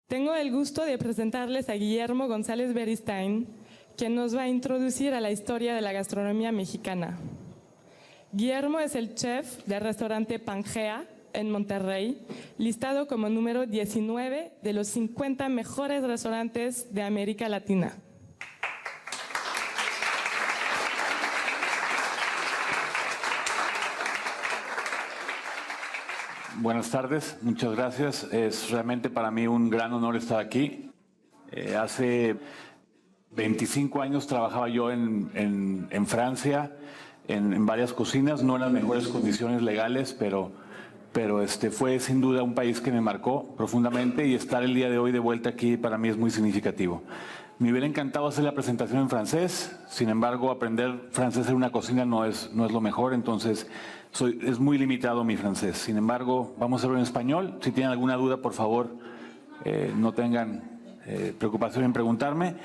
Tengo el gusto de presentarles a Guillermo González Beristain, quien nos va a introducir a la historia de la gastronomía mexicana. Guillermo es el chef del restaurante Pangea en Monterrey, listado como número 19 de los 50 mejores restaurantes de América Latina. Buenas tardes, muchas gracias. Es realmente para mí un gran honor estar aquí. Hace 25 años trabajaba yo en Francia, en varias cocinas, no en las mejores condiciones legales, pero fue sin duda un país que me marcó profundamente, y estar el día de hoy de vuelta aquí para mí es muy significativo. Me hubiera encantado hacer la presentación en francés, sin embargo aprender francés en una cocina no es lo mejor, entonces es muy limitado mi francés. Sin embargo, vamos a hacerlo en español. Si tienen alguna duda, por favor, no tengan preocupación en preguntarme.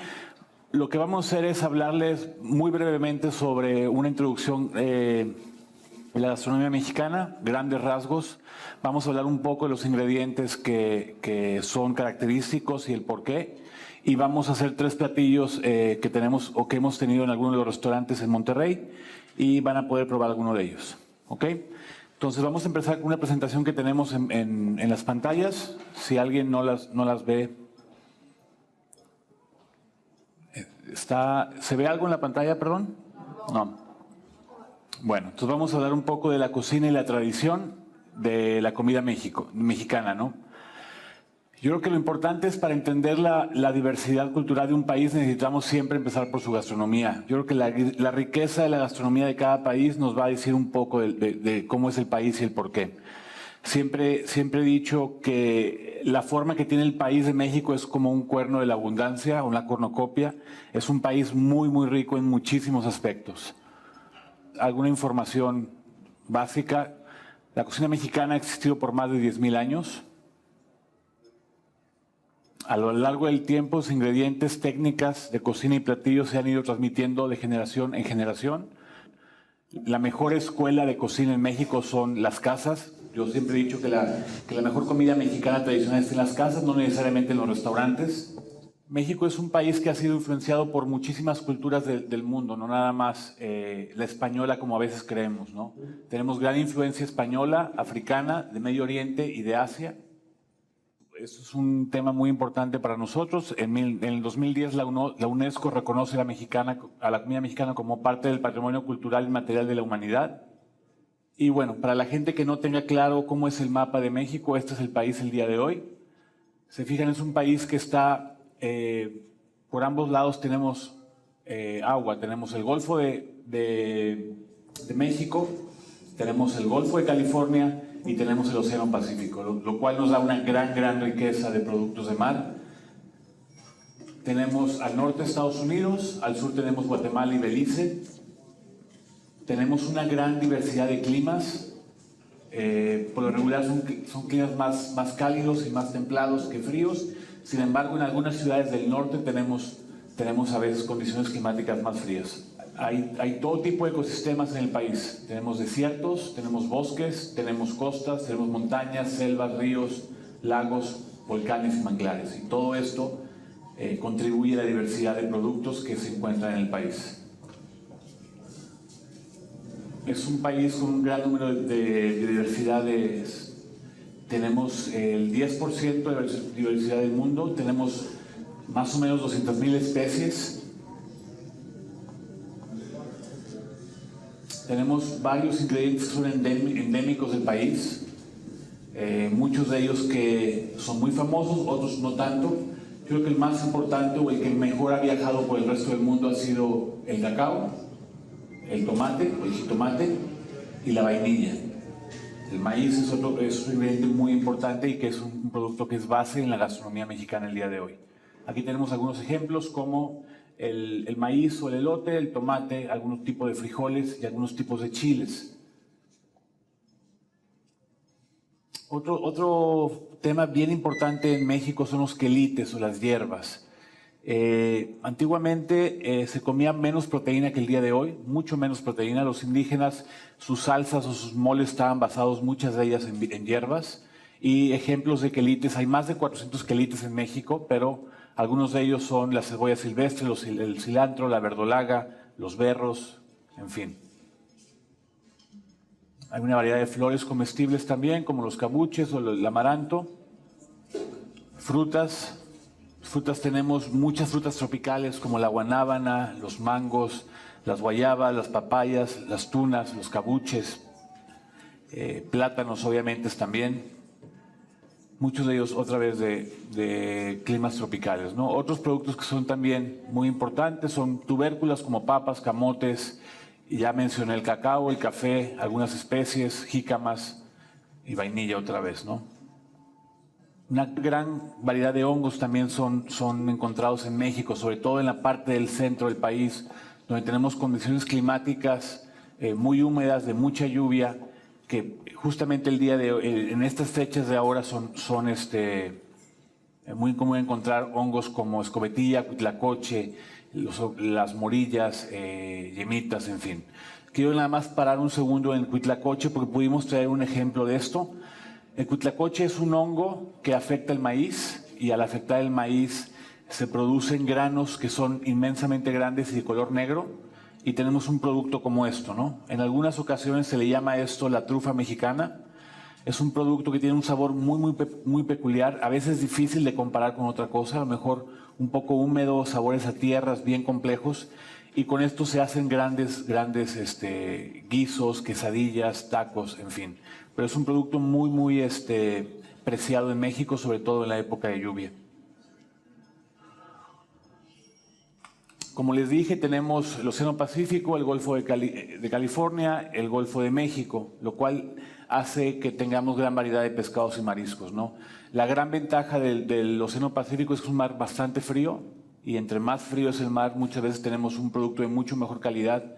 Lo que vamos a hacer es hablarles muy brevemente sobre una introducción de la gastronomía mexicana, grandes rasgos. Vamos a hablar un poco de los ingredientes que son característicos y el por qué. Y vamos a hacer 3 platillos que tenemos o que hemos tenido en algunos de los restaurantes en Monterrey, y van a poder probar alguno de ellos. ¿Ok? Entonces vamos a empezar con una presentación que tenemos en las pantallas. Si alguien no las ve, ¿se ve algo en la pantalla, perdón? No. Bueno, entonces vamos a hablar un poco de la cocina y la tradición de la comida mexicana, ¿no? Yo creo que lo importante es, para entender la diversidad cultural de un país, necesitamos siempre empezar por su gastronomía. Yo creo que la riqueza de la gastronomía de cada país nos va a decir un poco de cómo es el país y el por qué. Siempre he dicho que la forma que tiene el país de México es como un cuerno de la abundancia, una cornucopia. Es un país muy, muy rico en muchísimos aspectos. Alguna información básica: la cocina mexicana ha existido por más de 10,000 años. A lo largo del tiempo, los ingredientes, técnicas de cocina y platillos se han ido transmitiendo de generación en generación. La mejor escuela de cocina en México son las casas. Yo siempre he dicho que la mejor comida mexicana tradicional está en las casas, no necesariamente en los restaurantes. México es un país que ha sido influenciado por muchísimas culturas del mundo, no nada más la española como a veces creemos, ¿no? Tenemos gran influencia española, africana, de Medio Oriente y de Asia. Eso es un tema muy importante para nosotros. En el 2010 la UNESCO reconoce a la comida mexicana como parte del patrimonio cultural inmaterial de la humanidad. Y bueno, para la gente que no tenga claro cómo es el mapa de México, este es el país el día de hoy. Se fijan, es un país que está, por ambos lados tenemos agua. Tenemos el Golfo de México, tenemos el Golfo de California y tenemos el Océano Pacífico, lo cual nos da una gran riqueza de productos de mar. Tenemos al norte Estados Unidos, al sur tenemos Guatemala y Belice. Tenemos una gran diversidad de climas. Por lo regular son climas más cálidos y más templados que fríos. Sin embargo, en algunas ciudades del norte tenemos a veces condiciones climáticas más frías. Hay todo tipo de ecosistemas en el país. Tenemos desiertos, tenemos bosques, tenemos costas, tenemos montañas, selvas, ríos, lagos, volcanes y manglares. Y todo esto contribuye a la diversidad de productos que se encuentran en el país. Es un país con un gran número de diversidades. Tenemos el 10% de diversidad del mundo. Tenemos más o menos 200,000 especies. Tenemos varios ingredientes que son endémicos del país, muchos de ellos que son muy famosos, otros no tanto. Creo que el más importante o el que mejor ha viajado por el resto del mundo ha sido el cacao, el tomate o el jitomate y la vainilla. El maíz es un ingrediente muy importante y que es un producto que es base en la gastronomía mexicana el día de hoy. Aquí tenemos algunos ejemplos como el maíz o el elote, el tomate, algunos tipos de frijoles y algunos tipos de chiles. Otro tema bien importante en México son los quelites o las hierbas. Antiguamente se comía menos proteína que el día de hoy, mucho menos proteína. Los indígenas, sus salsas o sus moles estaban basados, muchas de ellas, en hierbas. Y ejemplos de quelites, hay más de 400 quelites en México, pero algunos de ellos son la cebolla silvestre, el cilantro, la verdolaga, los berros, en fin. Hay una variedad de flores comestibles también, como los cabuches o el amaranto. Frutas tenemos muchas frutas tropicales como la guanábana, los mangos, las guayabas, las papayas, las tunas, los cabuches, plátanos obviamente también. Muchos de ellos otra vez de climas tropicales, ¿no? Otros productos que son también muy importantes son tubérculos como papas, camotes, y ya mencioné el cacao, el café, algunas especies, jícamas y vainilla otra vez, ¿no? Una gran variedad de hongos también son encontrados en México, sobre todo en la parte del centro del país, donde tenemos condiciones climáticas muy húmedas, de mucha lluvia, que justamente en estas fechas de ahora son muy común encontrar hongos como escobetilla, huitlacoche, las morillas, yemitas, en fin. Quiero nada más parar un segundo en huitlacoche porque pudimos traer un ejemplo de esto. El huitlacoche es un hongo que afecta el maíz y al afectar el maíz se producen granos que son inmensamente grandes y de color negro. Y tenemos un producto como esto, ¿no? En algunas ocasiones se le llama esto la trufa mexicana. Es un producto que tiene un sabor muy peculiar, a veces difícil de comparar con otra cosa, a lo mejor un poco húmedo, sabores a tierras bien complejos. Y con esto se hacen grandes guisos, quesadillas, tacos, en fin. Pero es un producto muy preciado en México, sobre todo en la época de lluvia. Como les dije, tenemos el Océano Pacífico, el Golfo de California, el Golfo de México, lo cual hace que tengamos gran variedad de pescados y mariscos, ¿no? La gran ventaja del Océano Pacífico es que es un mar bastante frío y entre más frío es el mar, muchas veces tenemos un producto de mucho mejor calidad.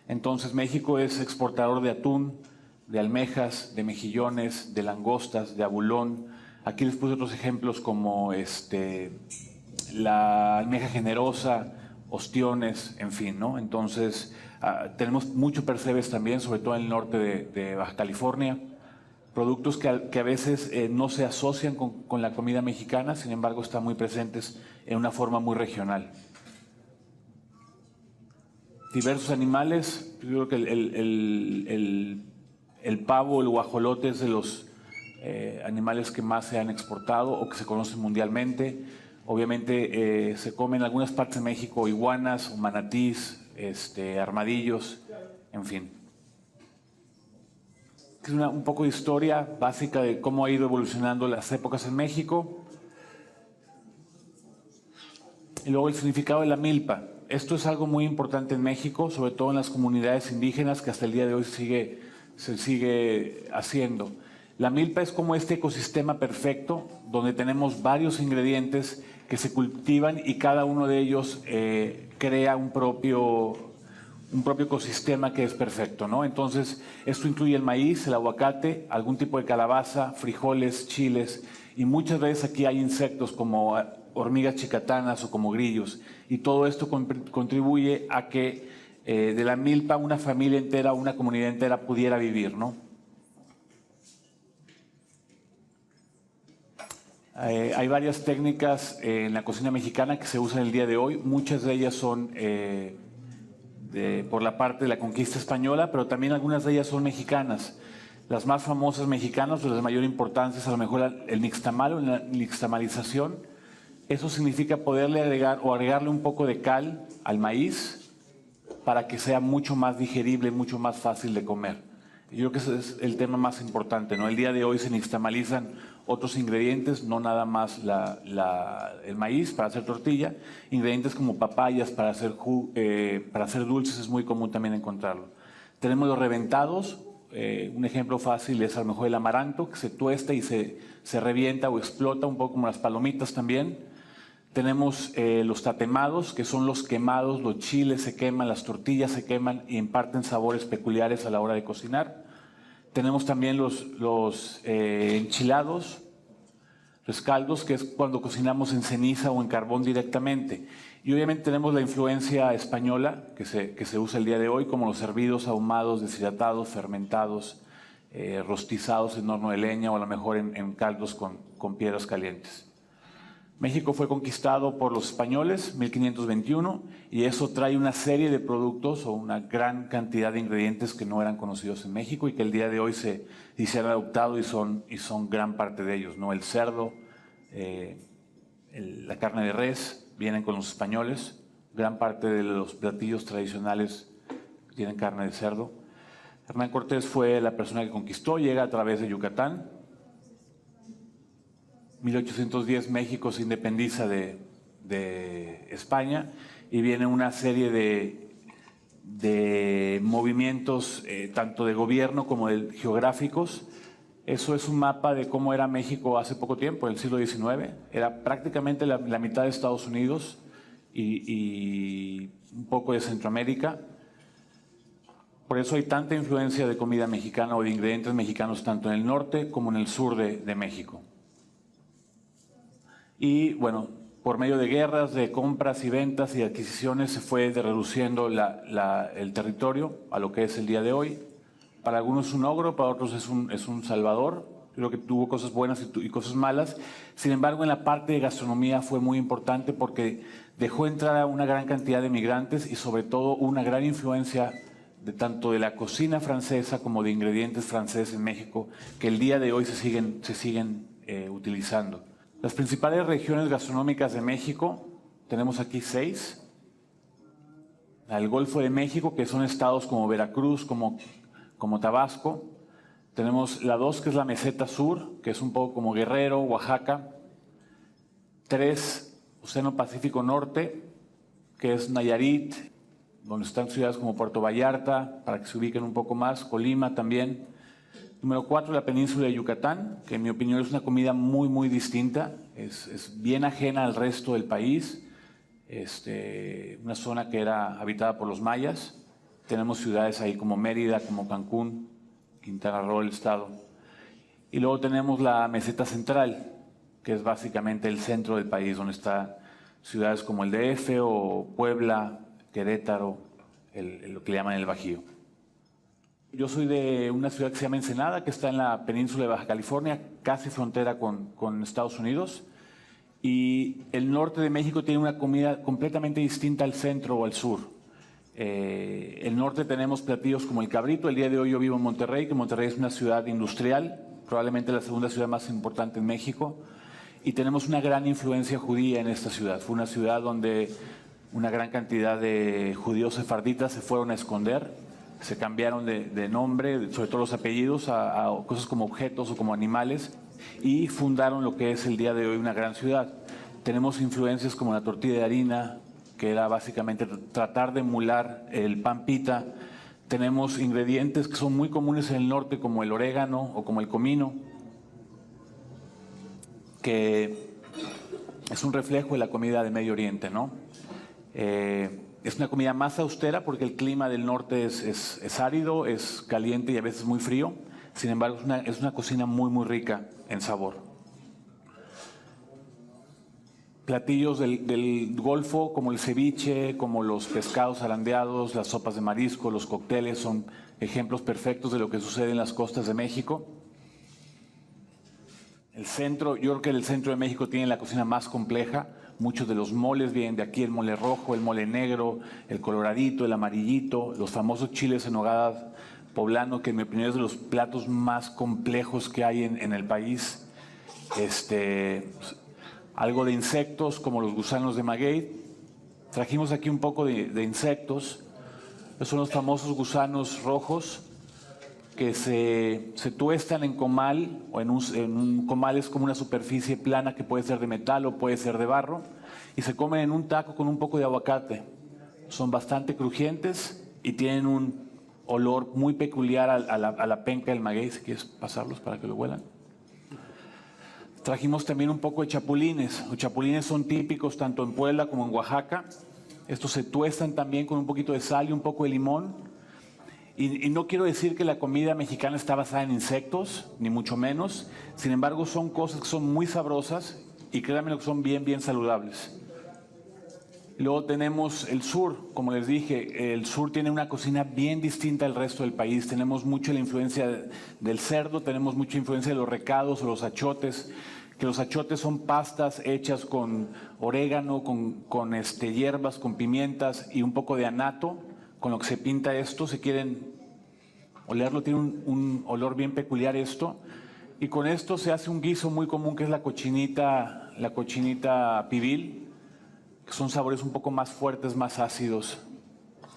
Entonces México es exportador de atún, de almejas, de mejillones, de langostas, de abulón. Aquí les puse otros ejemplos como la almeja generosa, ostiones, en fin, ¿no? Entonces, tenemos mucho percebes también, sobre todo en el norte de Baja California. Productos que a veces no se asocian con la comida mexicana, sin embargo, están muy presentes en una forma muy regional. Diversos animales, yo creo que el pavo, el guajolote es de los animales que más se han exportado o que se conocen mundialmente. Obviamente se comen en algunas partes de México iguanas, manatís, armadillos, en fin. Es un poco de historia básica de cómo ha ido evolucionando las épocas en México. Y luego el significado de la milpa. Esto es algo muy importante en México, sobre todo en las comunidades indígenas que hasta el día de hoy se sigue haciendo. La milpa es como este ecosistema perfecto donde tenemos varios ingredientes que se cultivan y cada uno de ellos crea un propio ecosistema que es perfecto, ¿no? Entonces, esto incluye el maíz, el aguacate, algún tipo de calabaza, frijoles, chiles y muchas veces aquí hay insectos como hormigas chicatanas o como grillos y todo esto contribuye a que de la milpa una familia entera, una comunidad entera pudiera vivir, ¿no? Hay varias técnicas en la cocina mexicana que se usan el día de hoy. Muchas de ellas son por la parte de la conquista española, pero también algunas de ellas son mexicanas. Las más famosas mexicanas, o las de mayor importancia, es a lo mejor el nixtamal o la nixtamalización. Eso significa poderle agregar o agregarle un poco de cal al maíz para que sea mucho más digerible, mucho más fácil de comer. Yo creo que ese es el tema más importante, ¿no? El día de hoy se nixtamalizan otros ingredientes, no nada más el maíz para hacer tortilla, ingredientes como papayas para hacer dulces es muy común también encontrarlo. Tenemos los reventados, un ejemplo fácil es a lo mejor el amaranto, que se tuesta y se revienta o explota, un poco como las palomitas también. Tenemos los tatemados, que son los quemados, los chiles se queman, las tortillas se queman y imparten sabores peculiares a la hora de cocinar. Tenemos también los enchilados, rescaldos, que es cuando cocinamos en ceniza o en carbón directamente. Y obviamente tenemos la influencia española que se usa el día de hoy, como los hervidos, ahumados, deshidratados, fermentados, rostizados en horno de leña o a lo mejor en caldos con piedras calientes. México fue conquistado por los españoles en 1521 y eso trae una serie de productos o una gran cantidad de ingredientes que no eran conocidos en México y que el día de hoy se han adoptado y son gran parte de ellos, ¿no? El cerdo, la carne de res vienen con los españoles, gran parte de los platillos tradicionales tienen carne de cerdo. Hernán Cortés fue la persona que conquistó, llega a través de Yucatán. 1810 México se independiza de España y viene una serie de movimientos tanto de gobierno como geográficos. Eso es un mapa de cómo era México hace poco tiempo, en el siglo XIX. Era prácticamente la mitad de Estados Unidos y un poco de Centroamérica. Por eso hay tanta influencia de comida mexicana o de ingredientes mexicanos tanto en el norte como en el sur de México. Y bueno, por medio de guerras, de compras y ventas y adquisiciones se fue reduciendo el territorio a lo que es el día de hoy. Para algunos es un ogro, para otros es un salvador. Creo que tuvo cosas buenas y cosas malas. Sin embargo, en la parte de gastronomía fue muy importante porque dejó entrar a una gran cantidad de migrantes y sobre todo una gran influencia tanto de la cocina francesa como de ingredientes franceses en México que el día de hoy se siguen utilizando. Las principales regiones gastronómicas de México, tenemos aquí 6. El Golfo de México, que son estados como Veracruz, como Tabasco. Tenemos la 2, que es la Meseta Sur, que es un poco como Guerrero, Oaxaca. 3, Océano Pacífico Norte, que es Nayarit, donde están ciudades como Puerto Vallarta, para que se ubiquen un poco más, Colima también. Número 4, la península de Yucatán, que en mi opinión es una comida muy, muy distinta. Es bien ajena al resto del país. Una zona que era habitada por los mayas. Tenemos ciudades ahí como Mérida, como Cancún, Quintana Roo, el estado. Y luego tenemos la meseta central, que es básicamente el centro del país, donde están ciudades como el DF o Puebla, Querétaro, lo que le llaman el Bajío. Yo soy de una ciudad que se llama Ensenada, que está en la península de Baja California, casi frontera con Estados Unidos. Y el norte de México tiene una comida completamente distinta al centro o al sur. El norte tenemos platillos como el cabrito. El día de hoy yo vivo en Monterrey, que Monterrey es una ciudad industrial, probablemente la segunda ciudad más importante en México. Y tenemos una gran influencia judía en esta ciudad. Fue una ciudad donde una gran cantidad de judíos sefarditas se fueron a esconder. Se cambiaron de nombre, sobre todo los apellidos, a cosas como objetos o como animales y fundaron lo que es el día de hoy una gran ciudad. Tenemos influencias como la tortilla de harina, que era básicamente tratar de emular el pan pita. Tenemos ingredientes que son muy comunes en el norte como el orégano o como el comino, que es un reflejo de la comida de Medio Oriente, ¿no? Es una comida más austera porque el clima del norte es árido, es caliente y a veces muy frío. Sin embargo, es una cocina muy, muy rica en sabor. Platillos del Golfo, como el ceviche, como los pescados arandeados, las sopas de marisco, los cócteles, son ejemplos perfectos de lo que sucede en las costas de México. El centro, yo creo que el centro de México tiene la cocina más compleja. Muchos de los moles vienen de aquí, el mole rojo, el mole negro, el coloradito, el amarillito, los famosos chiles en nogada poblano, que en mi opinión es de los platos más complejos que hay en el país. Algo de insectos, como los gusanos de maguey. Trajimos aquí un poco de insectos. Estos son los famosos gusanos rojos que se tuestan en comal, o en un comal es como una superficie plana que puede ser de metal o puede ser de barro, y se comen en un taco con un poco de aguacate. Son bastante crujientes y tienen un olor muy peculiar a la penca del maguey, si quieres pasarlos para que lo huelan. Trajimos también un poco de chapulines. Los chapulines son típicos tanto en Puebla como en Oaxaca. Estos se tuestan también con un poquito de sal y un poco de limón. Y no quiero decir que la comida mexicana está basada en insectos, ni mucho menos. Sin embargo, son cosas que son muy sabrosas y créanme que son bien, bien saludables. Luego tenemos el sur, como les dije, el sur tiene una cocina bien distinta al resto del país. Tenemos mucho la influencia del cerdo, tenemos mucha influencia de los recados o los achotes, que los achotes son pastas hechas con orégano, con hierbas, con pimientas y un poco de anato, con lo que se pinta esto. Si quieren olerlo, tiene un olor bien peculiar esto. Y con esto se hace un guiso muy común que es la cochinita pibil, que son sabores un poco más fuertes, más ácidos.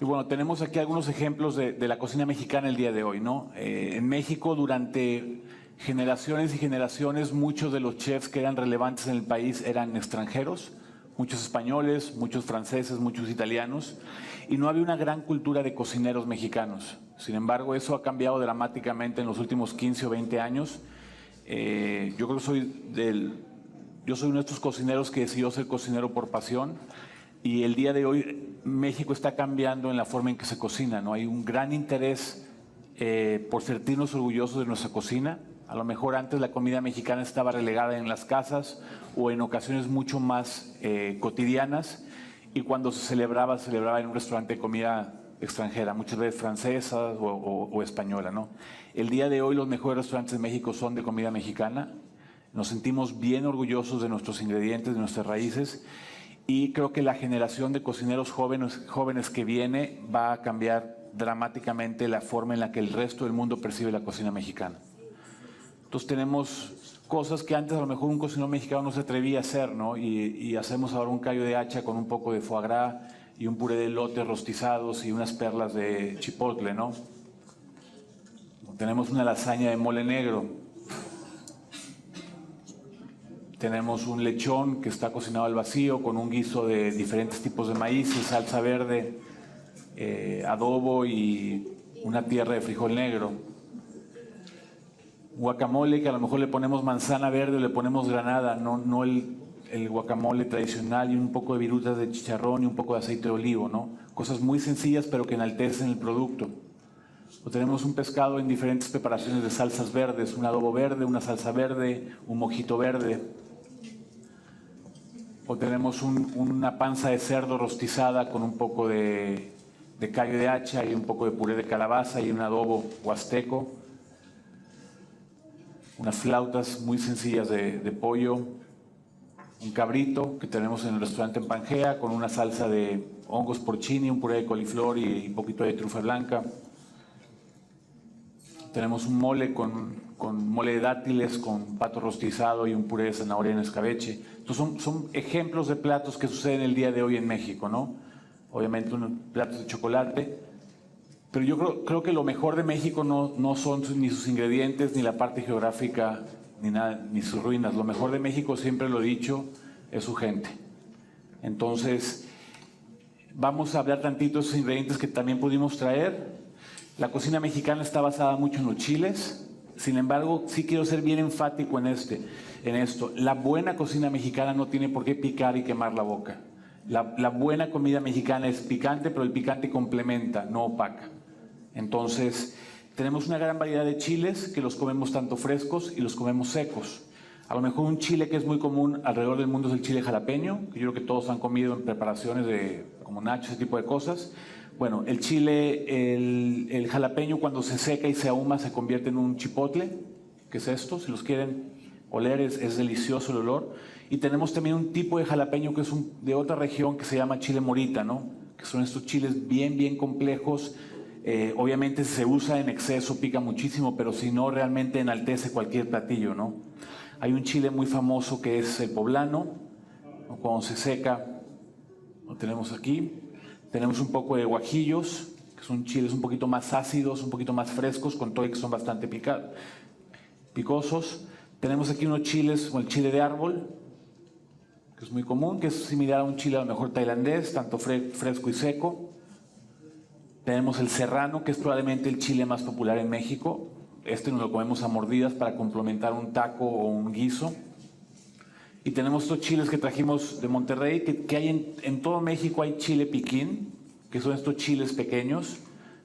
Y bueno, tenemos aquí algunos ejemplos de la cocina mexicana el día de hoy, ¿no? En México, durante generaciones y generaciones, muchos de los chefs que eran relevantes en el país eran extranjeros, muchos españoles, muchos franceses, muchos italianos, y no había una gran cultura de cocineros mexicanos. Sin embargo, eso ha cambiado dramáticamente en los últimos 15 o 20 años. Yo creo que yo soy uno de estos cocineros que decidió ser cocinero por pasión, y el día de hoy México está cambiando en la forma en que se cocina, ¿no? Hay un gran interés por sentirnos orgullosos de nuestra cocina. A lo mejor antes la comida mexicana estaba relegada en las casas o en ocasiones mucho más cotidianas, y cuando se celebraba en un restaurante de comida extranjera, muchas veces francesa o española, ¿no? El día de hoy los mejores restaurantes de México son de comida mexicana. Nos sentimos bien orgullosos de nuestros ingredientes, de nuestras raíces, y creo que la generación de cocineros jóvenes que viene va a cambiar dramáticamente la forma en la que el resto del mundo percibe la cocina mexicana. Entonces tenemos cosas que antes a lo mejor un cocinero mexicano no se atrevía a hacer, ¿no? Y hacemos ahora un callo de hacha con un poco de foie gras y un puré de elote rostizados y unas perlas de chipotle, ¿no? Tenemos una lasaña de mole negro. Tenemos un lechón que está cocinado al vacío con un guiso de diferentes tipos de maíz, salsa verde, adobo y una tierra de frijol negro. Guacamole, que a lo mejor le ponemos manzana verde o le ponemos granada, no el guacamole tradicional, y un poco de virutas de chicharrón y un poco de aceite de olivo, ¿no? Cosas muy sencillas pero que enaltecen el producto. O tenemos un pescado en diferentes preparaciones de salsas verdes, un adobo verde, una salsa verde, un mojito verde. O tenemos una panza de cerdo rostizada con un poco de callo de hacha y un poco de puré de calabaza y un adobo huasteco. Unas flautas muy sencillas de pollo. Un cabrito que tenemos en el restaurante en Pangea con una salsa de hongos porcini, un puré de coliflor y un poquito de trufa blanca. Tenemos un mole con mole de dátiles, con pato rostizado y un puré de zanahoria en escabeche. Entonces son ejemplos de platos que suceden el día de hoy en México, ¿no? Obviamente unos platos de chocolate, pero yo creo que lo mejor de México no son ni sus ingredientes, ni la parte geográfica, ni nada, ni sus ruinas. Lo mejor de México, siempre lo he dicho, es su gente. Entonces, vamos a hablar tantito de esos ingredientes que también pudimos traer. La cocina mexicana está basada mucho en los chiles. Sin embargo, sí quiero ser bien enfático en esto. La buena cocina mexicana no tiene por qué picar y quemar la boca. La buena comida mexicana es picante, pero el picante complementa, no opaca. Entonces, tenemos una gran variedad de chiles que los comemos tanto frescos y los comemos secos. A lo mejor un chile que es muy común alrededor del mundo es el chile jalapeño, que yo creo que todos han comido en preparaciones como nachos, ese tipo de cosas. Bueno, el chile, el jalapeño, cuando se seca y se ahuma se convierte en un chipotle, que es esto. Si los quieren oler, es delicioso el olor. Y tenemos también un tipo de jalapeño que es de otra región que se llama chile morita, ¿no? Que son estos chiles bien complejos. Obviamente si se usa en exceso pica muchísimo, pero si no, realmente enaltece cualquier platillo, ¿no? Hay un chile muy famoso que es el poblano, ¿no? Cuando se seca, lo tenemos aquí. Tenemos un poco de guajillos, que son chiles un poquito más ácidos, un poquito más frescos, con todo y que son bastante picosos. Tenemos aquí unos chiles, como el chile de árbol, que es muy común, que es similar a un chile a lo mejor tailandés, tanto fresco y seco. Tenemos el serrano, que es probablemente el chile más popular en México. Este nos lo comemos a mordidas para complementar un taco o un guiso. Y tenemos estos chiles que trajimos de Monterrey, que hay en todo México. Hay chile piquín, que son estos chiles pequeños.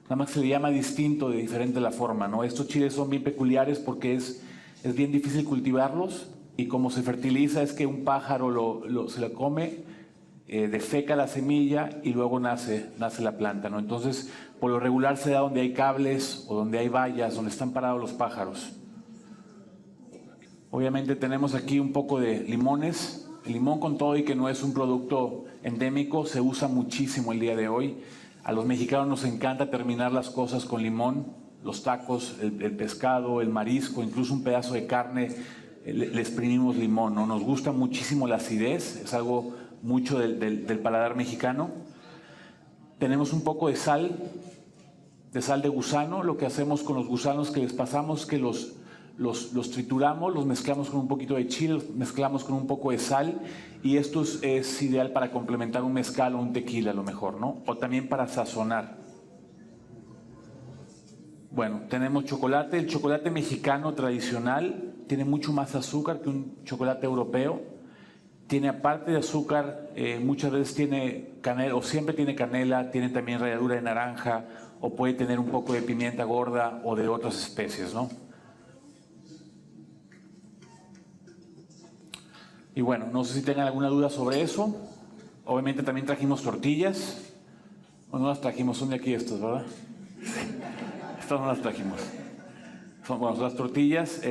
Nada más se le llama distinto, de diferente la forma, ¿no? Estos chiles son bien peculiares porque es bien difícil cultivarlos, y como se fertiliza es que un pájaro se lo come, defeca la semilla y luego nace la planta, ¿no? Entonces, por lo regular se da donde hay cables o donde hay vallas, donde están parados los pájaros. Obviamente tenemos aquí un poco de limones. El limón, con todo y que no es un producto endémico, se usa muchísimo el día de hoy. A los mexicanos nos encanta terminar las cosas con limón, los tacos, el pescado, el marisco, incluso un pedazo de carne, le exprimimos limón, ¿no? Nos gusta muchísimo la acidez, es algo mucho del paladar mexicano. Tenemos un poco de sal de gusano. Lo que hacemos con los gusanos que les pasamos es que los trituramos, los mezclamos con un poquito de chile, los mezclamos con un poco de sal, y esto es ideal para complementar un mezcal o un tequila a lo mejor, ¿no? O también para sazonar. Bueno, tenemos chocolate. El chocolate mexicano tradicional tiene mucho más azúcar que un chocolate europeo. Tiene, aparte de azúcar, muchas veces tiene canela, o siempre tiene canela, tiene también ralladura de naranja, o puede tener un poco de pimienta gorda o de otras especies, ¿no? Y bueno, no sé si tengan alguna duda sobre eso. Obviamente también trajimos tortillas. O no las trajimos, son de aquí estas, ¿verdad? Estas no las trajimos. Son las tortillas,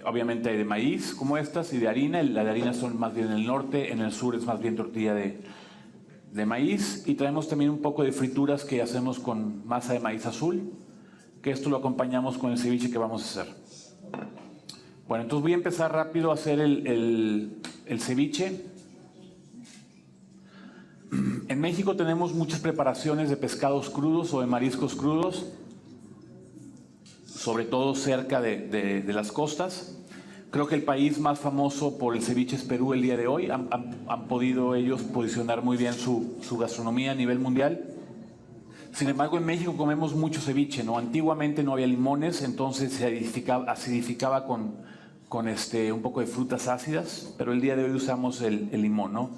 obviamente hay de maíz como estas y de harina. La de harina son más bien en el norte, en el sur es más bien tortilla de maíz. Y traemos también un poco de frituras que hacemos con masa de maíz azul, que esto lo acompañamos con el ceviche que vamos a hacer. Bueno, entonces voy a empezar rápido a hacer el ceviche. En México tenemos muchas preparaciones de pescados crudos o de mariscos crudos, sobre todo cerca de las costas. Creo que el país más famoso por el ceviche es Perú el día de hoy. Han podido ellos posicionar muy bien su gastronomía a nivel mundial. Sin embargo, en México comemos mucho ceviche, ¿no? Antiguamente no había limones, entonces se acidificaba con un poco de frutas ácidas, pero el día de hoy usamos el limón, ¿no?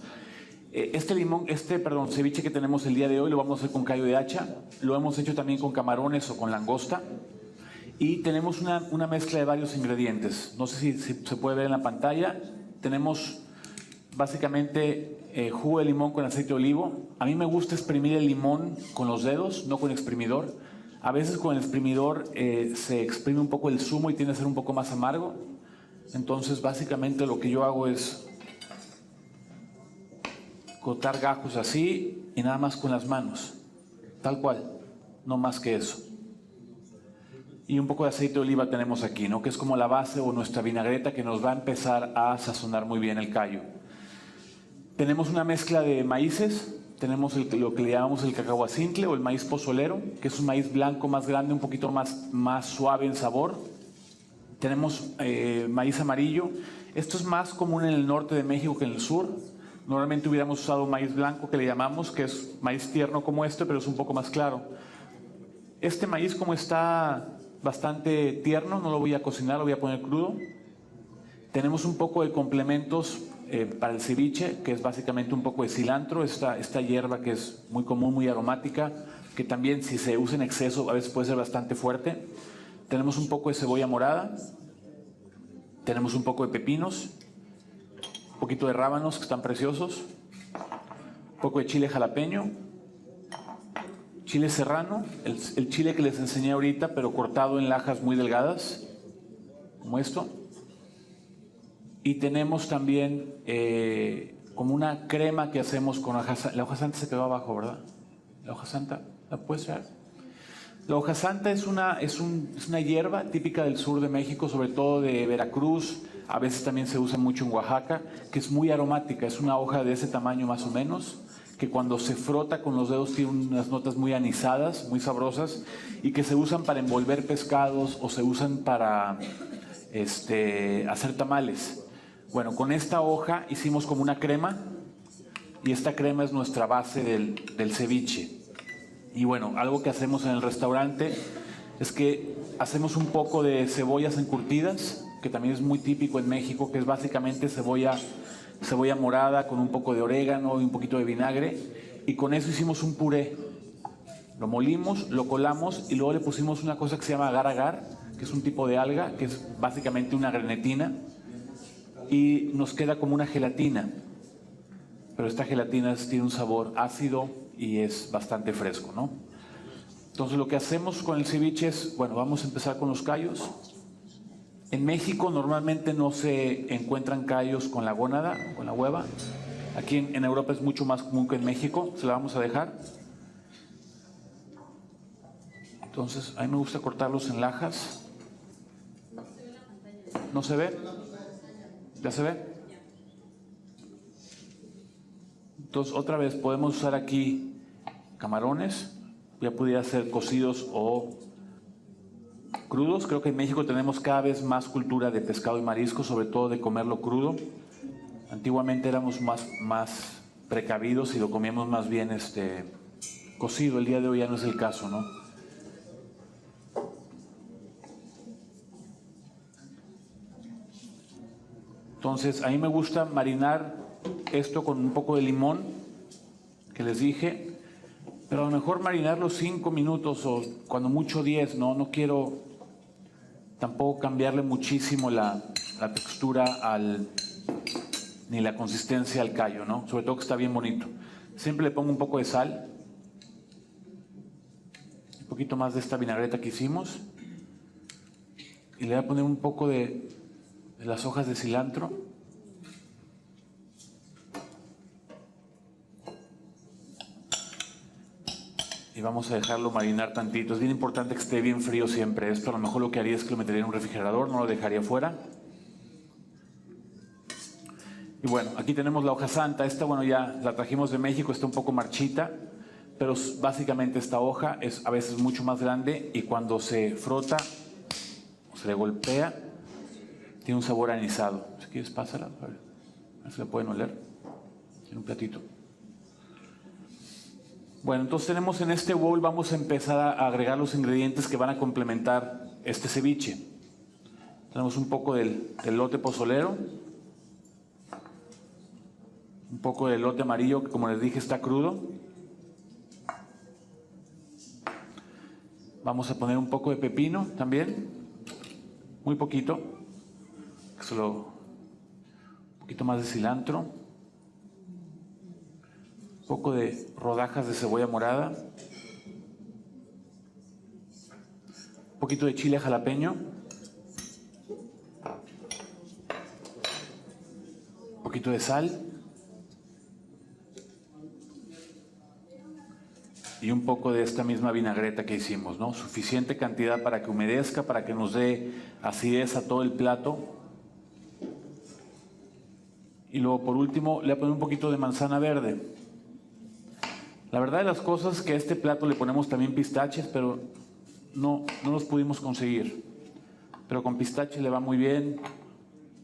Ceviche que tenemos el día de hoy lo vamos a hacer con callo de hacha. Lo hemos hecho también con camarones o con langosta. Y tenemos una mezcla de varios ingredientes. No sé si se puede ver en la pantalla. Tenemos básicamente jugo de limón con aceite de olivo. A mí me gusta exprimir el limón con los dedos, no con exprimidor. A veces con el exprimidor se exprime un poco el zumo y tiende a ser un poco más amargo. Entonces básicamente lo que yo hago es cortar gajos así y nada más con las manos. Tal cual, no más que eso. Y un poco de aceite de oliva tenemos aquí, ¿no? Que es como la base o nuestra vinagreta que nos va a empezar a sazonar muy bien el callo. Tenemos una mezcla de maíces. Tenemos lo que le llamamos el cacahuacintle o el maíz pozolero, que es un maíz blanco más grande, un poquito más suave en sabor. Tenemos maíz amarillo. Esto es más común en el norte de México que en el sur. Normalmente hubiéramos usado maíz blanco, que le llamamos, que es maíz tierno como este, pero es un poco más claro. Este maíz, como está bastante tierno, no lo voy a cocinar, lo voy a poner crudo. Tenemos un poco de complementos para el ceviche, que es básicamente un poco de cilantro, esta hierba que es muy común, muy aromática, que también si se usa en exceso a veces puede ser bastante fuerte. Tenemos un poco de cebolla morada, tenemos un poco de pepinos, un poquito de rábanos que están preciosos, un poco de chile jalapeño, chile serrano, el chile que les enseñé ahorita, pero cortado en lajas muy delgadas, como esto. Y tenemos también como una crema que hacemos con hoja santa. La hoja santa se quedó abajo, ¿verdad? La hoja santa, ¿la puedes ver? La hoja santa es una hierba típica del sur de México, sobre todo de Veracruz. A veces también se usa mucho en Oaxaca, que es muy aromática. Es una hoja de ese tamaño más o menos, que cuando se frota con los dedos tiene unas notas muy anisadas, muy sabrosas, y que se usan para envolver pescados o se usan para hacer tamales. Bueno, con esta hoja hicimos como una crema, y esta crema es nuestra base del ceviche. Y bueno, algo que hacemos en el restaurante es que hacemos un poco de cebollas encurtidas, que también es muy típico en México, que es básicamente cebolla morada con un poco de orégano y un poquito de vinagre, y con eso hicimos un puré. Lo molimos, lo colamos y luego le pusimos una cosa que se llama agar-agar, que es un tipo de alga, que es básicamente una grenetina, y nos queda como una gelatina. pero esta gelatina tiene un sabor ácido y es bastante fresco, ¿no? Entonces lo que hacemos con el ceviche es, bueno, vamos a empezar con los callos. En México normalmente no se encuentran callos con la gónada, con la hueva. Aquí en Europa es mucho más común que en México, se la vamos a dejar. Entonces, a mí me gusta cortarlos en lajas. ¿No se ve? ¿Ya se ve? Entonces, otra vez, podemos usar aquí camarones. Ya pudiera ser cocidos o crudos. Creo que en México tenemos cada vez más cultura de pescado y marisco, sobre todo de comerlo crudo. Antiguamente éramos más precavidos y lo comíamos más bien cocido. El día de hoy ya no es el caso, ¿no? Entonces, a mí me gusta marinar esto con un poco de limón, que les dije, pero a lo mejor marinarlo 5 minutos o cuando mucho 10, ¿no? No quiero tampoco cambiarle muchísimo la textura ni la consistencia al callo, ¿no? Sobre todo que está bien bonito. Siempre le pongo un poco de sal, un poquito más de esta vinagreta que hicimos, y le voy a poner un poco de las hojas de cilantro. Y vamos a dejarlo marinar tantito. Es bien importante que esté bien frío siempre. Esto a lo mejor lo que haría es que lo metería en un refrigerador, no lo dejaría fuera. Y bueno, aquí tenemos la hoja santa. Esta, bueno, ya la trajimos de México, está un poco marchita, pero básicamente esta hoja es a veces mucho más grande y cuando se frota o se le golpea, tiene un sabor anisado. Si quieres, pásala, a ver si la pueden oler. En un platito. Bueno, entonces tenemos en este bowl, vamos a empezar a agregar los ingredientes que van a complementar este ceviche. Tenemos un poco del elote pozolero, un poco de elote amarillo, que como les dije está crudo. Vamos a poner un poco de pepino también, muy poquito, un poquito más de cilantro, un poco de rodajas de cebolla morada, un poquito de chile jalapeño, un poquito de sal y un poco de esta misma vinagreta que hicimos, ¿no? Suficiente cantidad para que humedezca, para que nos dé acidez a todo el plato. Y luego por último le voy a poner un poquito de manzana verde. La verdad de las cosas es que a este plato le ponemos también pistaches, pero no los pudimos conseguir. Pero con pistache le va muy bien,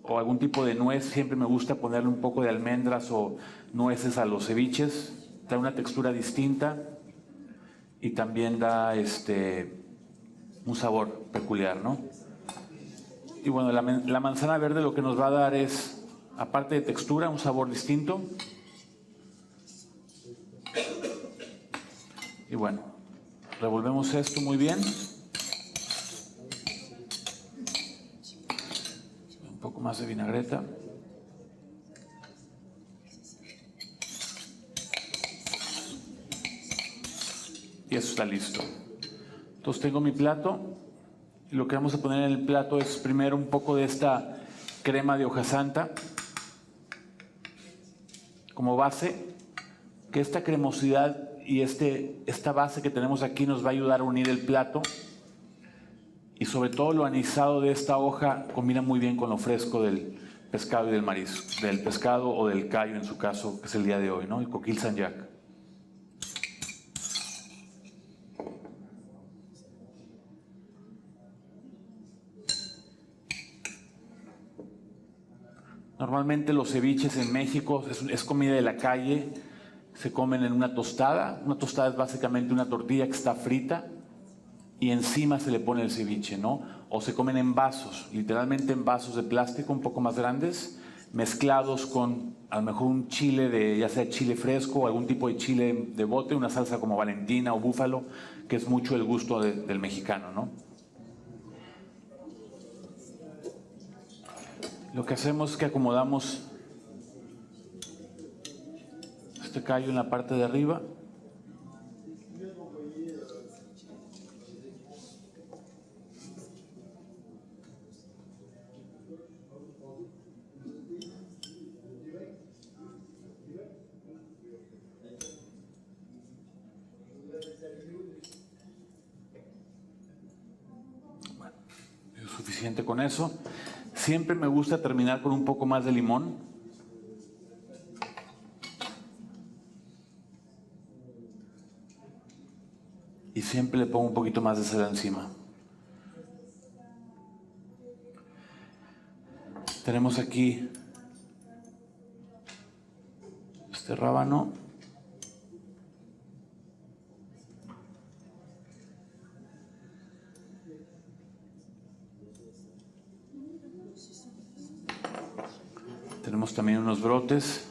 o algún tipo de nuez. Siempre me gusta ponerle un poco de almendras o nueces a los ceviches. Da una textura distinta y también da un sabor peculiar, ¿no? Y bueno, la manzana verde lo que nos va a dar es, aparte de textura, un sabor distinto. Y bueno, revolvemos esto muy bien. Un poco más de vinagreta. Y eso está listo. Entonces tengo mi plato. Y lo que vamos a poner en el plato es primero un poco de esta crema de hoja santa como base, que esta cremosidad y esta base que tenemos aquí nos va a ayudar a unir el plato, y sobre todo lo anisado de esta hoja combina muy bien con lo fresco del pescado y del marisco, del pescado o del callo en su caso, que es el día de hoy, ¿no? El coquil Saint-Jacques. Normalmente los ceviches en México es comida de la calle. Se comen en una tostada. Una tostada es básicamente una tortilla que está frita y encima se le pone el ceviche, ¿no? O se comen en vasos, literalmente en vasos de plástico un poco más grandes, mezclados con a lo mejor un chile ya sea chile fresco o algún tipo de chile de bote, una salsa como Valentina o búfalo, que es mucho el gusto del mexicano, ¿no? Lo que hacemos es que acomodamos este callo en la parte de arriba. Bueno, es suficiente con eso. Siempre me gusta terminar con un poco más de limón. Y siempre le pongo un poquito más de sal encima. Tenemos aquí este rábano. Tenemos también unos brotes.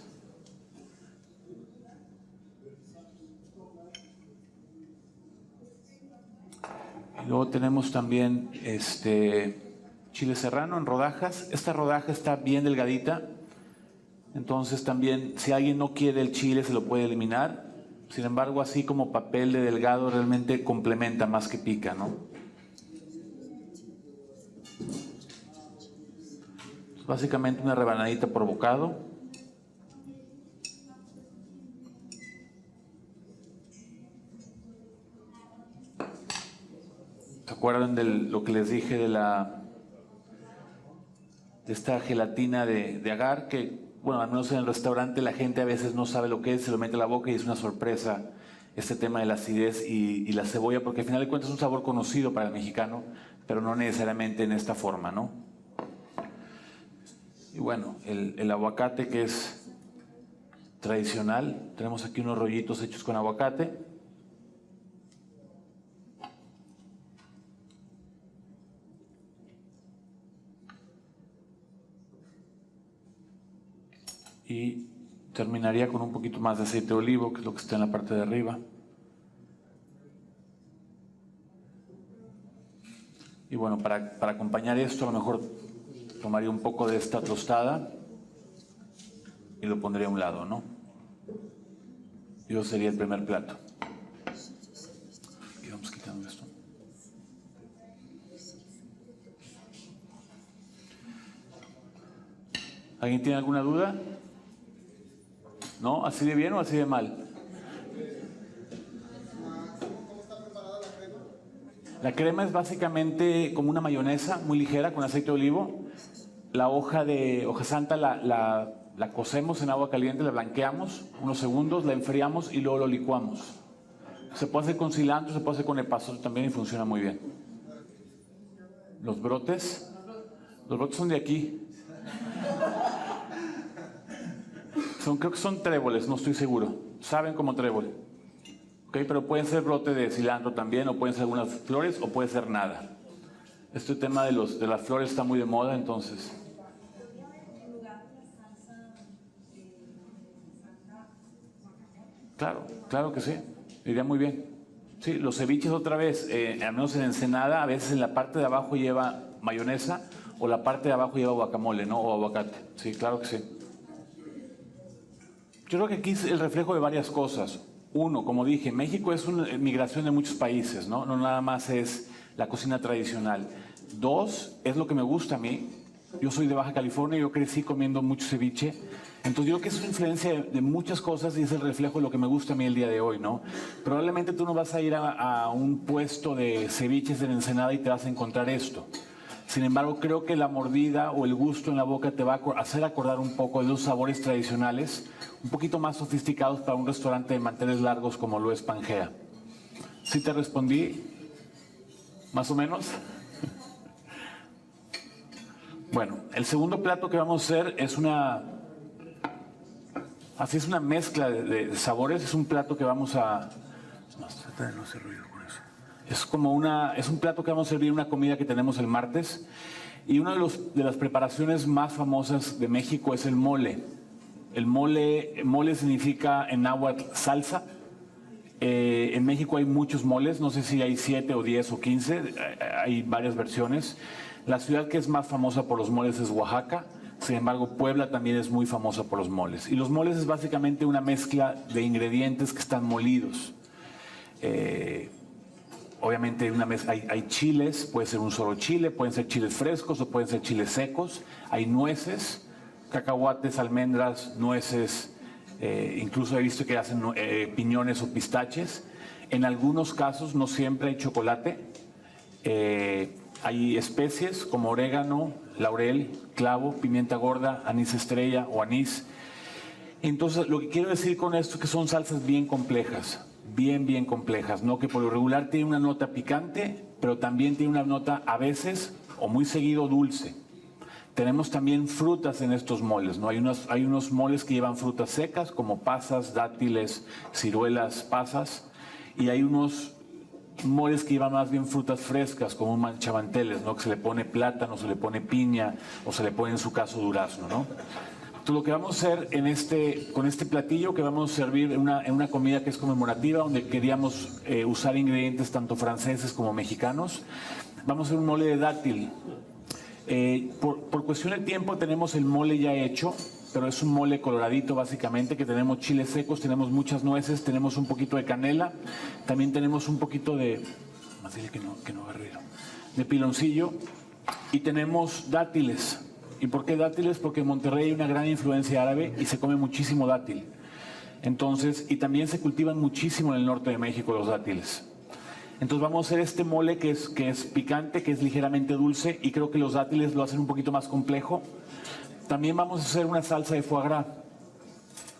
Y luego tenemos también chile serrano en rodajas. Esta rodaja está bien delgadita. Entonces también, si alguien no quiere el chile, se lo puede eliminar. Sin embargo, así como papel de delgado realmente complementa más que pica, ¿no? Básicamente una rebanadita por bocado. ¿Se acuerdan de lo que les dije de esta gelatina de agar? Que, bueno, al menos en el restaurante la gente a veces no sabe lo que es, se lo mete a la boca y es una sorpresa este tema de la acidez y la cebolla, porque al final de cuentas es un sabor conocido para el mexicano, pero no necesariamente en esta forma, ¿no? Y bueno, el aguacate, que es tradicional. Tenemos aquí unos rollitos hechos con aguacate. Y terminaría con un poquito más de aceite de olivo, que es lo que está en la parte de arriba. Y bueno, para acompañar esto, a lo mejor tomaría un poco de esta tostada y lo pondría a un lado, ¿no? Y eso sería el primer plato. Aquí vamos quitando esto. ¿Alguien tiene alguna duda? ¿No? ¿Así de bien o así de mal? La crema es básicamente como una mayonesa muy ligera con aceite de olivo. La hoja santa la cocemos en agua caliente, la blanqueamos unos segundos, la enfriamos y luego lo licuamos. Se puede hacer con cilantro, se puede hacer con epazote también y funciona muy bien. Los brotes son de aquí. Creo que son tréboles, no estoy seguro. Saben como trébol. ¿Okay? Pero pueden ser brote de cilantro también, o pueden ser algunas flores, o puede ser nada. Este tema de las flores está muy de moda, entonces. Claro que sí. Iría muy bien. Sí, los ceviches otra vez, al menos en Ensenada, a veces en la parte de abajo lleva mayonesa, o la parte de abajo lleva guacamole, ¿no? O aguacate. Sí, claro que sí. Yo creo que aquí es el reflejo de varias cosas. Uno, como dije, México es una migración de muchos países, ¿no? No nada más es la cocina tradicional. Dos, es lo que me gusta a mí. Yo soy de Baja California, yo crecí comiendo mucho ceviche. Entonces yo creo que es una influencia de muchas cosas y es el reflejo de lo que me gusta a mí el día de hoy, ¿no? Probablemente tú no vas a ir a un puesto de ceviches en Ensenada y te vas a encontrar esto. Sin embargo, creo que la mordida o el gusto en la boca te va a hacer acordar un poco de los sabores tradicionales, un poquito más sofisticados para un restaurante de manteles largos como lo es Pangea. ¿Sí te respondí? ¿Más o menos? Bueno, el segundo plato que vamos a hacer es una mezcla de sabores. Es un plato que vamos a... Trata de no hacer ruido con eso. Es un plato que vamos a servir en una comida que tenemos el martes. Y una de las preparaciones más famosas de México es el mole. El mole significa en náhuatl salsa. En México hay muchos moles, no sé si hay 7 o 10 o 15, hay varias versiones. La ciudad que es más famosa por los moles es Oaxaca. Sin embargo, Puebla también es muy famosa por los moles. Y los moles es básicamente una mezcla de ingredientes que están molidos. Obviamente hay chiles, puede ser un solo chile, pueden ser chiles frescos o pueden ser chiles secos. Hay nueces, cacahuates, almendras, nueces, incluso he visto que hacen piñones o pistaches. En algunos casos, no siempre hay chocolate. Hay especies como orégano, laurel, clavo, pimienta gorda, anís estrella o anís. Entonces, lo que quiero decir con esto es que son salsas bien complejas, bien complejas, ¿no? Que por lo regular tiene una nota picante, pero también tiene una nota a veces o muy seguido dulce. Tenemos también frutas en estos moles, ¿no? Hay unos moles que llevan frutas secas como pasas, dátiles, ciruelas, pasas, y hay unos moles que llevan más bien frutas frescas, como manchamanteles, ¿no? Que se le pone plátano, se le pone piña o se le pone en su caso durazno, ¿no? Entonces, lo que vamos a hacer con este platillo que vamos a servir en una comida que es conmemorativa, donde queríamos usar ingredientes tanto franceses como mexicanos, vamos a hacer un mole de dátil. Por cuestión de tiempo tenemos el mole ya hecho, pero es un mole coloradito básicamente, que tenemos chiles secos, tenemos muchas nueces, tenemos un poquito de canela, también tenemos un poquito de, más dile que no agarre, de piloncillo, y tenemos dátiles. ¿Y por qué dátiles? Porque en Monterrey hay una gran influencia árabe y se come muchísimo dátil. Entonces, y también se cultivan muchísimo en el norte de México los dátiles. Entonces vamos a hacer este mole que es picante, que es ligeramente dulce, y creo que los dátiles lo hacen un poquito más complejo. También vamos a hacer una salsa de foie gras.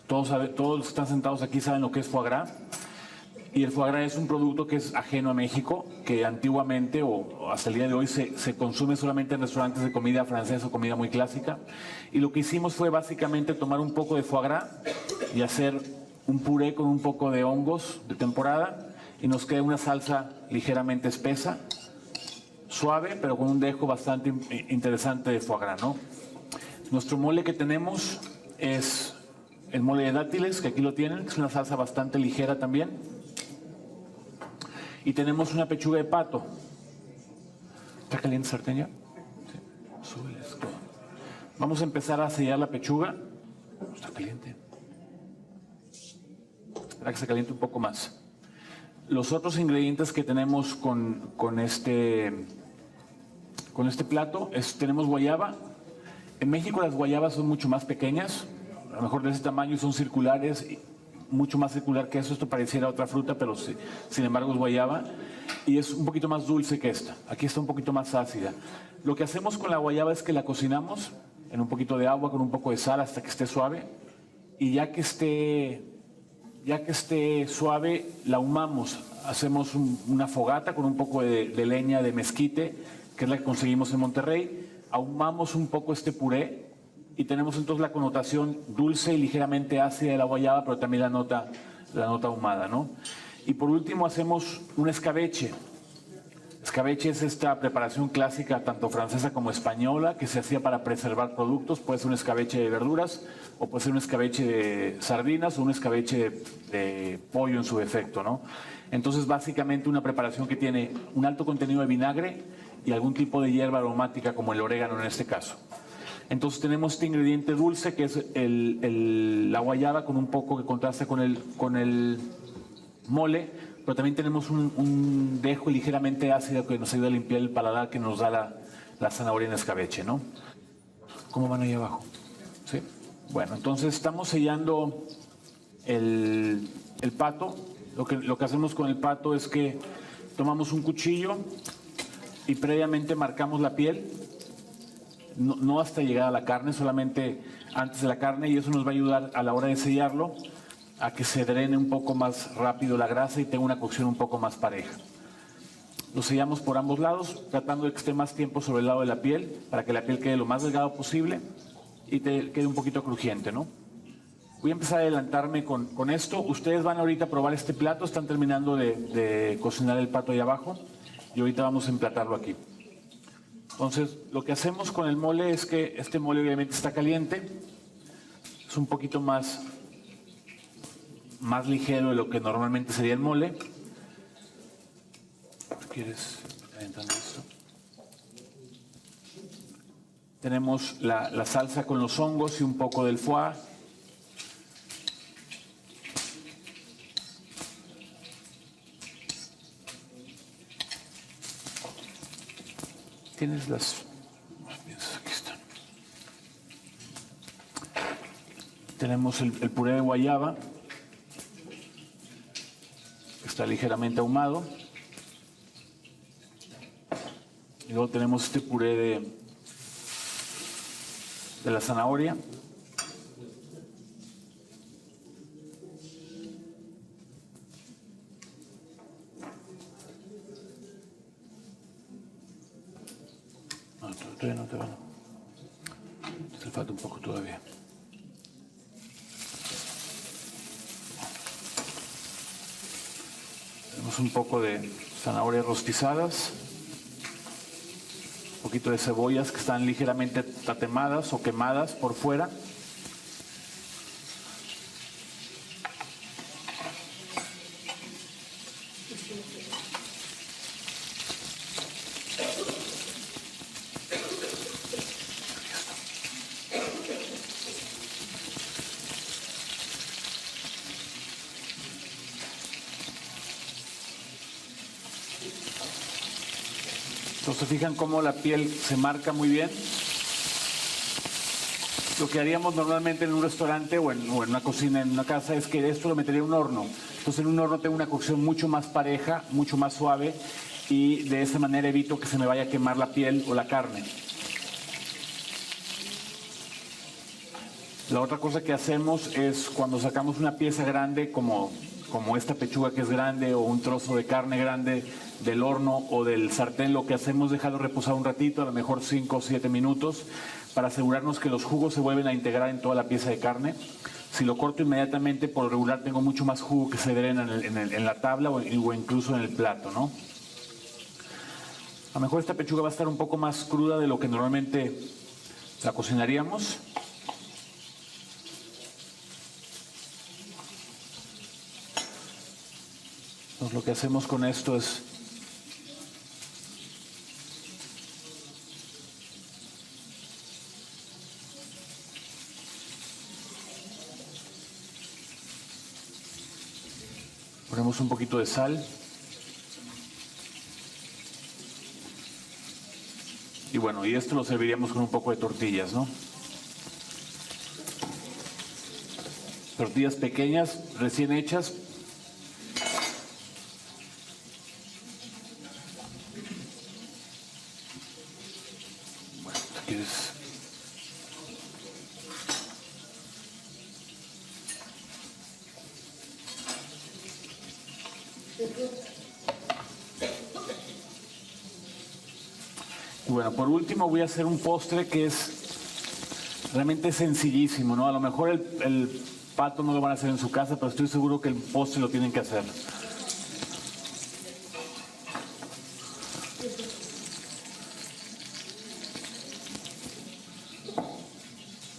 Todos los que están sentados aquí saben lo que es foie gras. Y el foie gras es un producto que es ajeno a México, que antiguamente o hasta el día de hoy se consume solamente en restaurantes de comida francesa o comida muy clásica. Y lo que hicimos fue básicamente tomar un poco de foie gras y hacer un puré con un poco de hongos de temporada, y nos queda una salsa ligeramente espesa, suave, pero con un dejo bastante interesante de foie gras, ¿no? Nuestro mole que tenemos es el mole de dátiles, que aquí lo tienen, que es una salsa bastante ligera también. Y tenemos una pechuga de pato. ¿Está caliente el sartén ya? Sí. Súbeles. Vamos a empezar a sellar la pechuga. Está caliente. Espera que se caliente un poco más. Los otros ingredientes que tenemos con este plato tenemos guayaba. En México las guayabas son mucho más pequeñas, a lo mejor de ese tamaño, son circulares, mucho más circular que eso. Esto pareciera otra fruta, pero sin embargo es guayaba, y es un poquito más dulce que esta. Aquí está un poquito más ácida. Lo que hacemos con la guayaba es que la cocinamos en un poquito de agua con un poco de sal hasta que esté suave, y ya que esté suave la ahumamos. Hacemos una fogata con un poco de leña de mezquite, que es la que conseguimos en Monterrey. Ahumamos un poco este puré y tenemos entonces la connotación dulce y ligeramente ácida de la guayaba, pero también la nota ahumada, ¿no? Y por último hacemos un escabeche. Escabeche es esta preparación clásica tanto francesa como española que se hacía para preservar productos. Puede ser un escabeche de verduras o puede ser un escabeche de sardinas o un escabeche de pollo en su defecto, ¿no? Entonces básicamente una preparación que tiene un alto contenido de vinagre y algún tipo de hierba aromática como el orégano en este caso. Entonces tenemos este ingrediente dulce que es la guayaba con un poco que contrasta con el mole, pero también tenemos un dejo ligeramente ácido que nos ayuda a limpiar el paladar, que nos da la zanahoria en escabeche, ¿no? ¿Cómo van ahí abajo? ¿Sí? Bueno, entonces estamos sellando el pato. Lo que hacemos con el pato es que tomamos un cuchillo y previamente marcamos la piel, no hasta llegar a la carne, solamente antes de la carne, y eso nos va a ayudar a la hora de sellarlo a que se drene un poco más rápido la grasa y tenga una cocción un poco más pareja. Lo sellamos por ambos lados, tratando de que esté más tiempo sobre el lado de la piel, para que la piel quede lo más delgado posible y quede un poquito crujiente, ¿no? Voy a empezar a adelantarme con esto. Ustedes van ahorita a probar este plato, están terminando de cocinar el pato ahí abajo, y ahorita vamos a emplatarlo aquí. Entonces, lo que hacemos con el mole es que este mole obviamente está caliente, es un poquito más ligero de lo que normalmente sería el mole. ¿Quieres calentando esto? Tenemos la salsa con los hongos y un poco del foie. Tienes las... Aquí están. Tenemos el puré de guayaba, que está ligeramente ahumado. Y luego tenemos este puré de la zanahoria. No, todavía no te van. Te falta un poco todavía. Tenemos un poco de zanahorias rostizadas. Un poquito de cebollas que están ligeramente tatemadas o quemadas por fuera. Entonces, fijan cómo la piel se marca muy bien. Lo que haríamos normalmente en un restaurante o en una cocina, en una casa, es que esto lo metería en un horno. Entonces, en un horno tengo una cocción mucho más pareja, mucho más suave, y de esa manera evito que se me vaya a quemar la piel o la carne. La otra cosa que hacemos es cuando sacamos una pieza grande como esta pechuga que es grande o un trozo de carne grande del horno o del sartén, lo que hacemos es dejarlo reposar un ratito, a lo mejor 5 o 7 minutos, para asegurarnos que los jugos se vuelven a integrar en toda la pieza de carne. Si lo corto inmediatamente, por lo regular tengo mucho más jugo que se drena en la tabla o incluso en el plato, ¿no? A lo mejor esta pechuga va a estar un poco más cruda de lo que normalmente la cocinaríamos. Entonces, lo que hacemos con esto es ponemos un poquito de sal y bueno, y esto lo serviríamos con un poco de tortillas, ¿no? Tortillas pequeñas, recién hechas. Bueno, si quieres. Y bueno, por último voy a hacer un postre que es realmente sencillísimo, ¿no? A lo mejor el pato no lo van a hacer en su casa, pero estoy seguro que el postre lo tienen que hacer.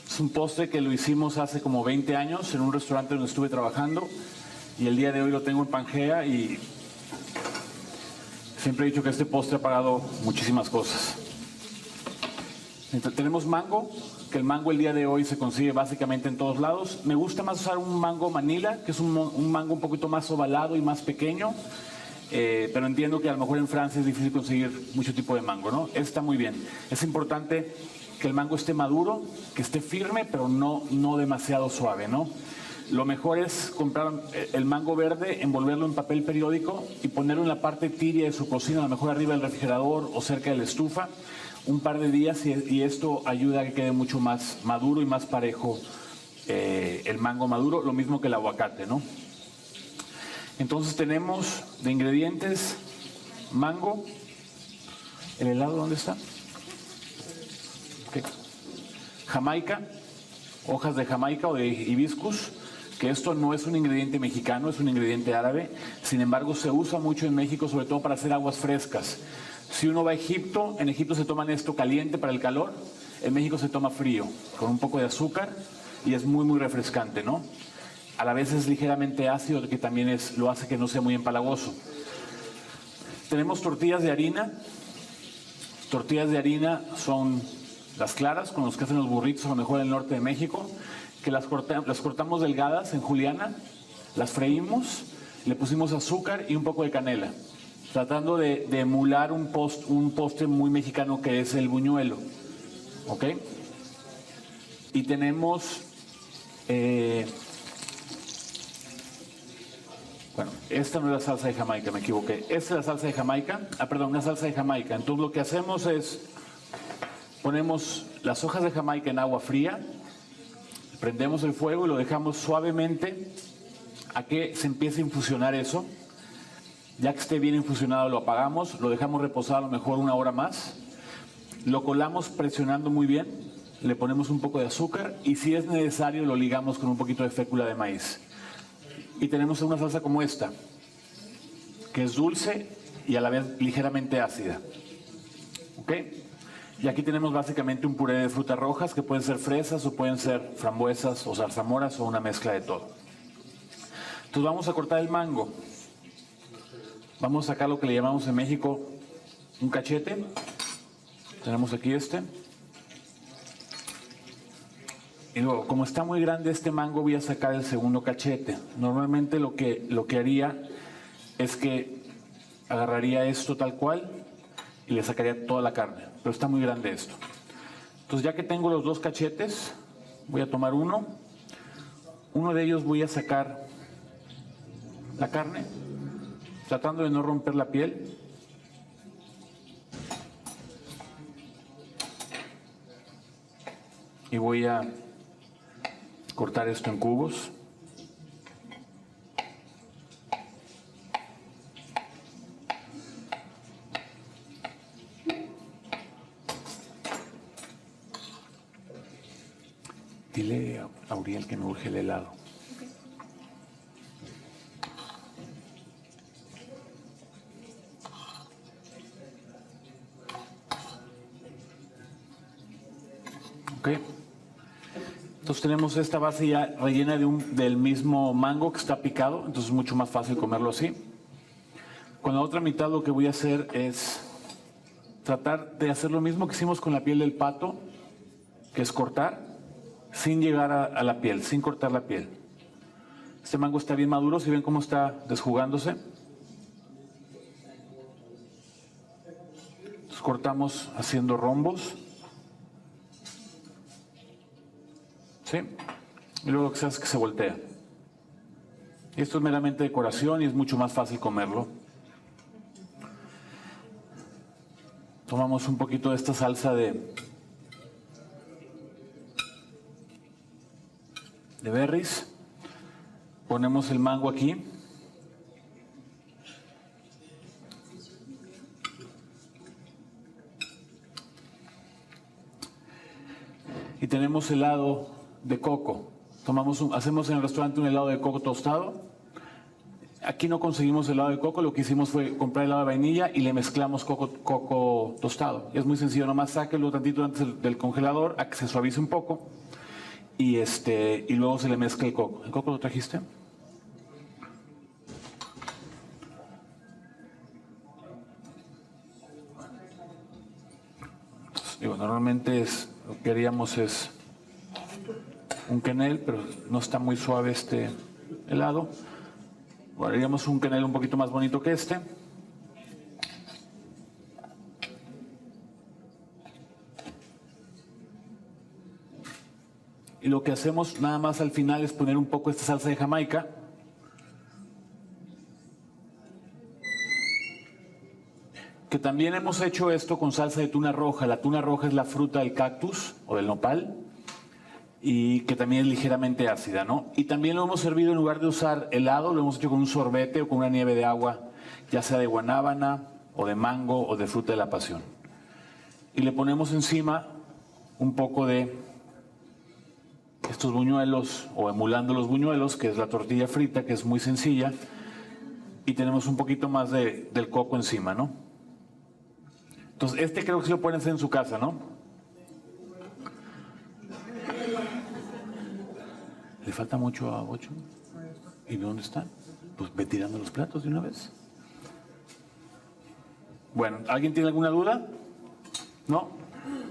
Es un postre que lo hicimos hace como 20 años en un restaurante donde estuve trabajando y el día de hoy lo tengo en Pangea y siempre he dicho que este postre ha pagado muchísimas cosas. Entonces, tenemos mango, que el mango el día de hoy se consigue básicamente en todos lados. Me gusta más usar un mango Manila, que es un mango un poquito más ovalado y más pequeño, pero entiendo que a lo mejor en Francia es difícil conseguir mucho tipo de mango, ¿no? Está muy bien. Es importante que el mango esté maduro, que esté firme, pero no demasiado suave, ¿no? Lo mejor es comprar el mango verde, envolverlo en papel periódico y ponerlo en la parte tibia de su cocina, a lo mejor arriba del refrigerador o cerca de la estufa, un par de días y esto ayuda a que quede mucho más maduro y más parejo el mango maduro, lo mismo que el aguacate, ¿no? Entonces tenemos de ingredientes mango. ¿El helado dónde está? Okay. Jamaica, hojas de jamaica o de hibiscus, que esto no es un ingrediente mexicano, es un ingrediente árabe, sin embargo se usa mucho en México, sobre todo para hacer aguas frescas. Si uno va a Egipto, en Egipto se toman esto caliente para el calor, en México se toma frío, con un poco de azúcar y es muy refrescante, ¿no? A la vez es ligeramente ácido, que también lo hace que no sea muy empalagoso. Tenemos tortillas de harina. Tortillas de harina son las claras, con los que hacen los burritos, a lo mejor en el norte de México, que las cortamos delgadas en juliana, las freímos, le pusimos azúcar y un poco de canela, tratando de emular un postre muy mexicano que es el buñuelo. ¿Ok? Y tenemos, bueno, esta no es la salsa de Jamaica, me equivoqué. Esta es la salsa de Jamaica, una salsa de Jamaica. Entonces lo que hacemos es, ponemos las hojas de Jamaica en agua fría, prendemos el fuego y lo dejamos suavemente a que se empiece a infusionar eso. Ya que esté bien infusionado lo apagamos, lo dejamos reposar a lo mejor 1 hora más. Lo colamos presionando muy bien, le ponemos un poco de azúcar y si es necesario lo ligamos con un poquito de fécula de maíz. Y tenemos una salsa como esta, que es dulce y a la vez ligeramente ácida. ¿Ok? Y aquí tenemos básicamente un puré de frutas rojas, que pueden ser fresas o pueden ser frambuesas o zarzamoras o una mezcla de todo. Entonces vamos a cortar el mango. Vamos a sacar lo que le llamamos en México un cachete. Tenemos aquí este. Y luego, como está muy grande este mango, voy a sacar el segundo cachete. Normalmente lo que haría es que agarraría esto tal cual y le sacaría toda la carne. Pero está muy grande esto. Entonces, ya que tengo los 2 cachetes, voy a tomar uno. Uno de ellos voy a sacar la carne, tratando de no romper la piel. Y voy a cortar esto en cubos. Dile a Auriel que me urge el helado. Ok. Entonces tenemos esta base ya rellena del mismo mango que está picado, entonces es mucho más fácil comerlo así. Con la otra mitad lo que voy a hacer es tratar de hacer lo mismo que hicimos con la piel del pato, que es cortar sin llegar a la piel, sin cortar la piel. Este mango está bien maduro, si ven cómo está desjugándose. Entonces cortamos haciendo rombos. ¿Sí? Y luego lo que se hace es que se voltea. Y esto es meramente decoración y es mucho más fácil comerlo. Tomamos un poquito de esta salsa de berries. Ponemos el mango aquí. Y tenemos helado de coco. Hacemos en el restaurante un helado de coco tostado. Aquí no conseguimos helado de coco, lo que hicimos fue comprar helado de vainilla y le mezclamos coco tostado. Es muy sencillo, nomás sáquelo tantito antes del congelador a que se suavice un poco y luego se le mezcla el coco. ¿El coco lo trajiste? Entonces, normalmente lo que haríamos es un quenel, pero no está muy suave este helado. Bueno, haríamos un quenel un poquito más bonito que este. Y lo que hacemos nada más al final es poner un poco esta salsa de Jamaica. Que también hemos hecho esto con salsa de tuna roja. La tuna roja es la fruta del cactus o del nopal y que también es ligeramente ácida, ¿no? Y también lo hemos servido en lugar de usar helado, lo hemos hecho con un sorbete o con una nieve de agua, ya sea de guanábana o de mango o de fruta de la pasión. Y le ponemos encima un poco de estos buñuelos o emulando los buñuelos, que es la tortilla frita, que es muy sencilla, y tenemos un poquito más del coco encima, ¿no? Entonces, creo que sí lo pueden hacer en su casa, ¿no? ¿Le falta mucho a Ocho? ¿Y dónde está? Pues ve tirando los platos de una vez. Bueno, ¿alguien tiene alguna duda? ¿No?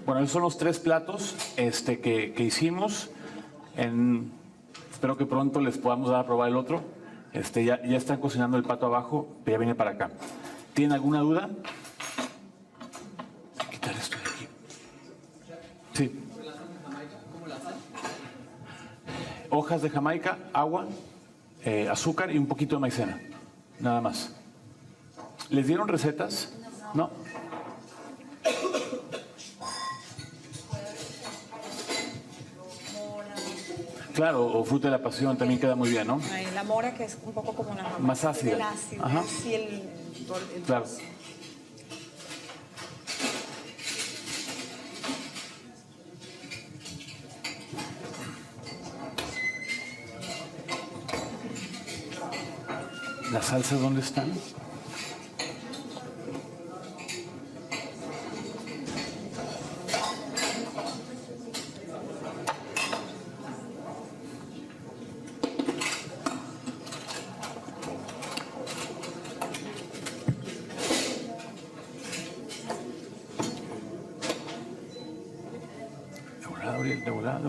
Bueno, esos son los 3 platos que hicimos. Espero que pronto les podamos dar a probar el otro. Ya están cocinando el pato abajo, pero ya viene para acá. ¿Tienen alguna duda? Quitar esto de aquí. Sí. Hojas de Jamaica, agua, azúcar y un poquito de maicena. Nada más. ¿Les dieron recetas? No. Claro, o fruta de la pasión también queda muy bien, ¿no? La mora, que es un poco como una jamaica. Más ácida. El ácido, Ajá. sí, el Claro. ¿Las salsas dónde están? De volada.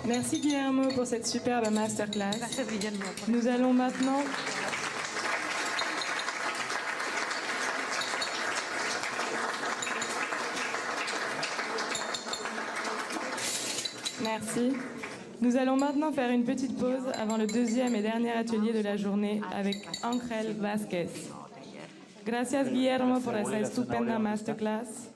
Merci Guillermo pour cette superbe masterclass. Gracias, Guillermo. Nous allons maintenant Merci. Nous allons maintenant faire une petite pause avant le deuxième et dernier atelier de la journée avec Ángel Vázquez. Gracias Guillermo por esta estupenda masterclass.